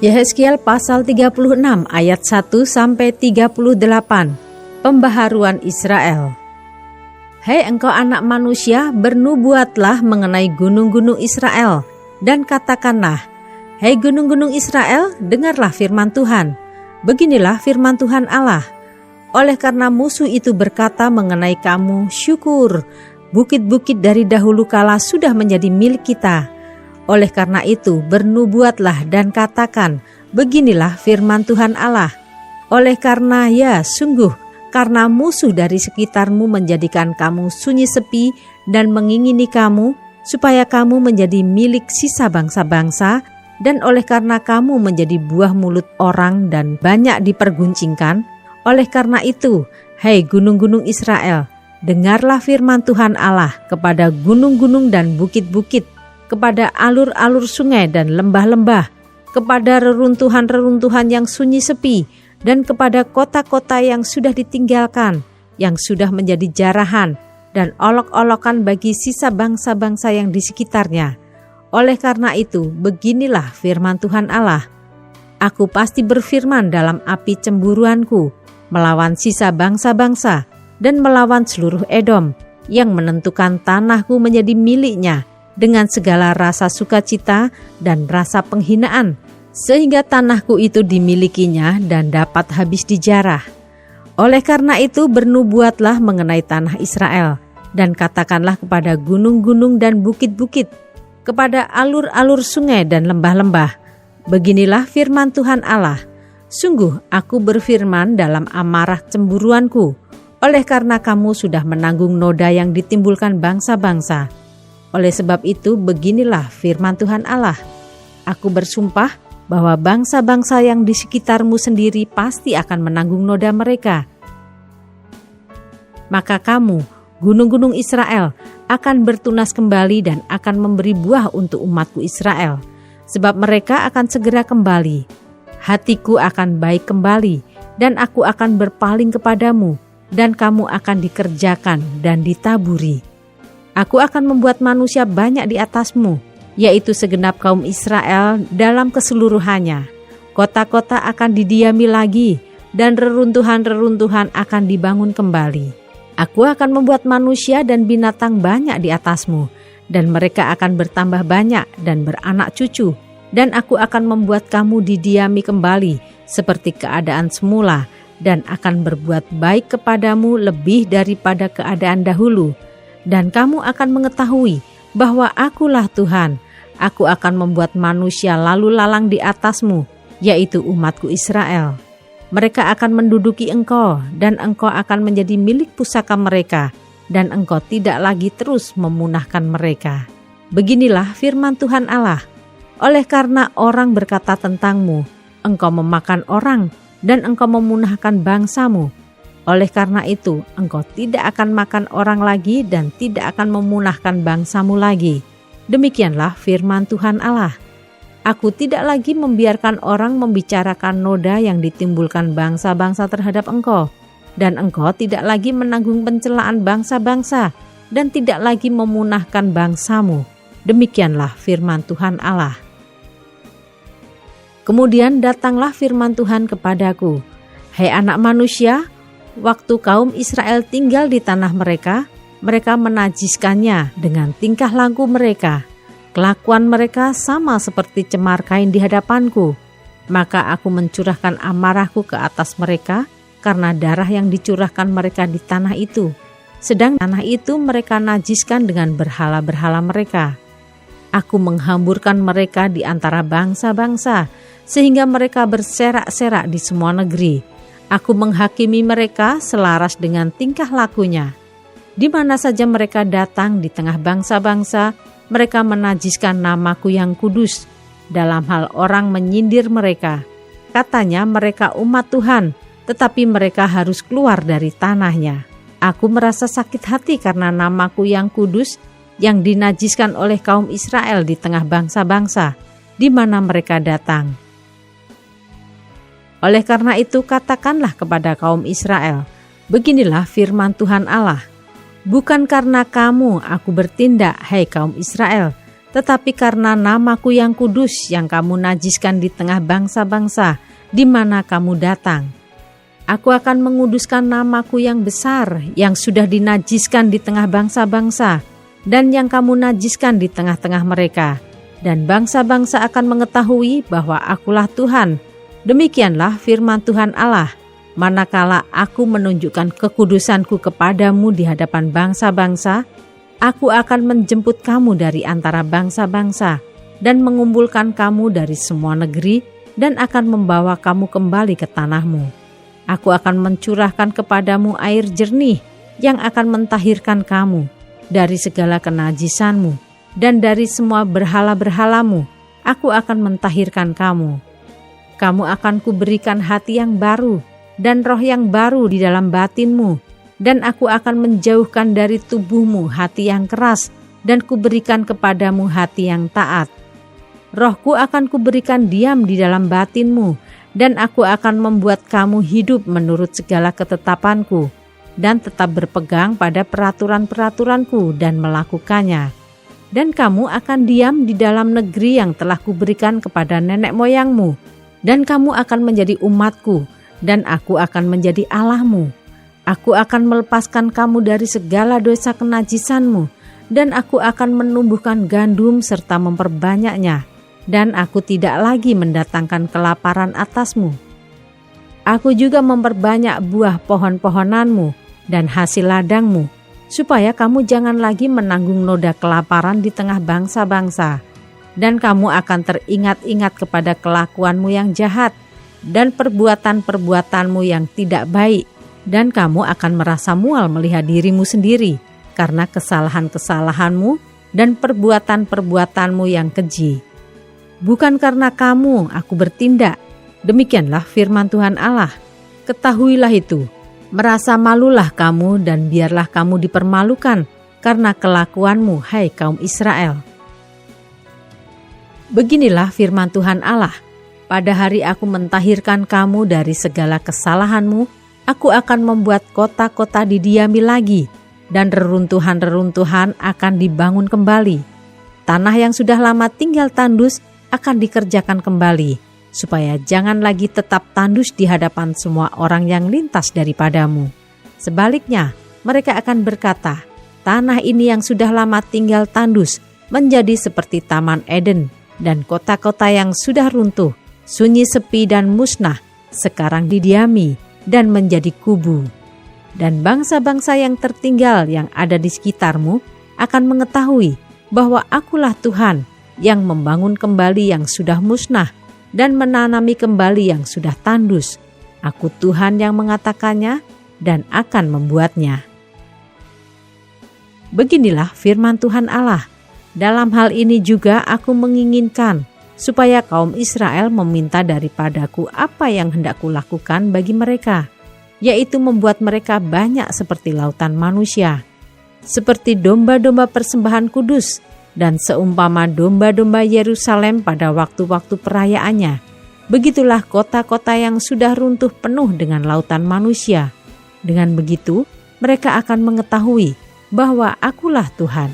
Yehezkiel pasal 36 ayat 1-38. Pembaharuan Israel. Hei engkau anak manusia, bernubuatlah mengenai gunung-gunung Israel, dan katakanlah, hei gunung-gunung Israel, dengarlah firman Tuhan. Beginilah firman Tuhan Allah. Oleh karena musuh itu berkata mengenai kamu, syukur, bukit-bukit dari dahulu kala sudah menjadi milik kita. Oleh karena itu, bernubuatlah dan katakan, beginilah firman Tuhan Allah. Oleh karena sungguh, karena musuh dari sekitarmu menjadikan kamu sunyi sepi dan mengingini kamu, supaya kamu menjadi milik sisa bangsa-bangsa, dan oleh karena kamu menjadi buah mulut orang dan banyak diperguncingkan, oleh karena itu, hei gunung-gunung Israel, dengarlah firman Tuhan Allah kepada gunung-gunung dan bukit-bukit, kepada alur-alur sungai dan lembah-lembah, kepada reruntuhan-reruntuhan yang sunyi sepi, dan kepada kota-kota yang sudah ditinggalkan, yang sudah menjadi jarahan, dan olok-olokan bagi sisa bangsa-bangsa yang di sekitarnya. Oleh karena itu, beginilah firman Tuhan Allah. Aku pasti berfirman dalam api cemburuanku, melawan sisa bangsa-bangsa, dan melawan seluruh Edom, yang menentukan tanahku menjadi miliknya, dengan segala rasa sukacita dan rasa penghinaan, sehingga tanahku itu dimilikinya dan dapat habis dijarah. Oleh karena itu bernubuatlah mengenai tanah Israel, dan katakanlah kepada gunung-gunung dan bukit-bukit, kepada alur-alur sungai dan lembah-lembah, beginilah firman Tuhan Allah, sungguh aku berfirman dalam amarah cemburuanku, oleh karena kamu sudah menanggung noda yang ditimbulkan bangsa-bangsa. Oleh sebab itu, beginilah firman Tuhan Allah. Aku bersumpah bahwa bangsa-bangsa yang di sekitarmu sendiri pasti akan menanggung noda mereka. Maka kamu, gunung-gunung Israel, akan bertunas kembali dan akan memberi buah untuk umatku Israel. Sebab mereka akan segera kembali. Hatiku akan baik kembali, dan aku akan berpaling kepadamu, dan kamu akan dikerjakan dan ditaburi. Aku akan membuat manusia banyak di atasmu, yaitu segenap kaum Israel dalam keseluruhannya. Kota-kota akan didiami lagi, dan reruntuhan-reruntuhan akan dibangun kembali. Aku akan membuat manusia dan binatang banyak di atasmu, dan mereka akan bertambah banyak dan beranak cucu. Dan aku akan membuat kamu didiami kembali seperti keadaan semula, dan akan berbuat baik kepadamu lebih daripada keadaan dahulu. Dan kamu akan mengetahui bahwa akulah Tuhan. Aku akan membuat manusia lalu lalang di atasmu, yaitu umatku Israel. Mereka akan menduduki engkau, dan engkau akan menjadi milik pusaka mereka, dan engkau tidak lagi terus memunahkan mereka. Beginilah firman Tuhan Allah. Oleh karena orang berkata tentangmu, engkau memakan orang, dan engkau memunahkan bangsamu. Oleh karena itu, engkau tidak akan makan orang lagi dan tidak akan memunahkan bangsamu lagi. Demikianlah firman Tuhan Allah. Aku tidak lagi membiarkan orang membicarakan noda yang ditimbulkan bangsa-bangsa terhadap engkau. Dan engkau tidak lagi menanggung pencelaan bangsa-bangsa dan tidak lagi memunahkan bangsamu. Demikianlah firman Tuhan Allah. Kemudian datanglah firman Tuhan kepadaku, hei anak manusia, waktu kaum Israel tinggal di tanah mereka, mereka menajiskannya dengan tingkah laku mereka. Kelakuan mereka sama seperti cemar kain di hadapanku. Maka aku mencurahkan amarahku ke atas mereka karena darah yang dicurahkan mereka di tanah itu. Sedang tanah itu mereka najiskan dengan berhala-berhala mereka. Aku menghamburkan mereka di antara bangsa-bangsa, sehingga mereka berserak-serak di semua negeri. Aku menghakimi mereka selaras dengan tingkah lakunya. Di mana saja mereka datang di tengah bangsa-bangsa, mereka menajiskan namaku yang kudus. Dalam hal orang menyindir mereka, katanya mereka umat Tuhan, tetapi mereka harus keluar dari tanahnya. Aku merasa sakit hati karena namaku yang kudus, yang dinajiskan oleh kaum Israel di tengah bangsa-bangsa, di mana mereka datang. Oleh karena itu katakanlah kepada kaum Israel, beginilah firman Tuhan Allah. Bukan karena kamu aku bertindak, hai kaum Israel, tetapi karena namaku yang kudus yang kamu najiskan di tengah bangsa-bangsa di mana kamu datang. Aku akan menguduskan namaku yang besar yang sudah dinajiskan di tengah bangsa-bangsa dan yang kamu najiskan di tengah-tengah mereka. Dan bangsa-bangsa akan mengetahui bahwa akulah Tuhan. Demikianlah firman Tuhan Allah. Manakala aku menunjukkan kekudusanku kepadamu di hadapan bangsa-bangsa, aku akan menjemput kamu dari antara bangsa-bangsa dan mengumpulkan kamu dari semua negeri dan akan membawa kamu kembali ke tanahmu. Aku akan mencurahkan kepadamu air jernih yang akan mentahirkan kamu dari segala kenajisanmu dan dari semua berhala-berhalamu. Aku akan mentahirkan kamu. Kamu akan kuberikan hati yang baru dan roh yang baru di dalam batinmu, dan aku akan menjauhkan dari tubuhmu hati yang keras, dan kuberikan kepadamu hati yang taat. Rohku akan kuberikan diam di dalam batinmu, dan aku akan membuat kamu hidup menurut segala ketetapanku, dan tetap berpegang pada peraturan-peraturanku dan melakukannya. Dan kamu akan diam di dalam negeri yang telah kuberikan kepada nenek moyangmu, dan kamu akan menjadi umatku, dan aku akan menjadi Allahmu. Aku akan melepaskan kamu dari segala dosa kenajisanmu, dan aku akan menumbuhkan gandum serta memperbanyaknya, dan aku tidak lagi mendatangkan kelaparan atasmu. Aku juga memperbanyak buah pohon-pohonanmu dan hasil ladangmu, supaya kamu jangan lagi menanggung noda kelaparan di tengah bangsa-bangsa, dan kamu akan teringat-ingat kepada kelakuanmu yang jahat, dan perbuatan-perbuatanmu yang tidak baik, dan kamu akan merasa mual melihat dirimu sendiri karena kesalahan-kesalahanmu dan perbuatan-perbuatanmu yang keji. Bukan karena kamu aku bertindak, demikianlah firman Tuhan Allah. Ketahuilah itu, merasa malulah kamu dan biarlah kamu dipermalukan karena kelakuanmu, hai kaum Israel. Beginilah firman Tuhan Allah. Pada hari aku mentahirkan kamu dari segala kesalahanmu, aku akan membuat kota-kota didiami lagi, dan reruntuhan-reruntuhan akan dibangun kembali. Tanah yang sudah lama tinggal tandus akan dikerjakan kembali, supaya jangan lagi tetap tandus di hadapan semua orang yang lintas daripadamu. Sebaliknya, mereka akan berkata, tanah ini yang sudah lama tinggal tandus menjadi seperti Taman Eden, dan kota-kota yang sudah runtuh, sunyi sepi dan musnah, sekarang didiami dan menjadi kubu. Dan bangsa-bangsa yang tertinggal yang ada di sekitarmu akan mengetahui bahwa akulah Tuhan yang membangun kembali yang sudah musnah dan menanami kembali yang sudah tandus. Aku Tuhan yang mengatakannya dan akan membuatnya. Beginilah firman Tuhan Allah. Dalam hal ini juga aku menginginkan supaya kaum Israel meminta daripadaku apa yang hendak kulakukan bagi mereka, yaitu membuat mereka banyak seperti lautan manusia, seperti domba-domba persembahan kudus, dan seumpama domba-domba Yerusalem pada waktu-waktu perayaannya. Begitulah kota-kota yang sudah runtuh penuh dengan lautan manusia. Dengan begitu, mereka akan mengetahui bahwa akulah Tuhan.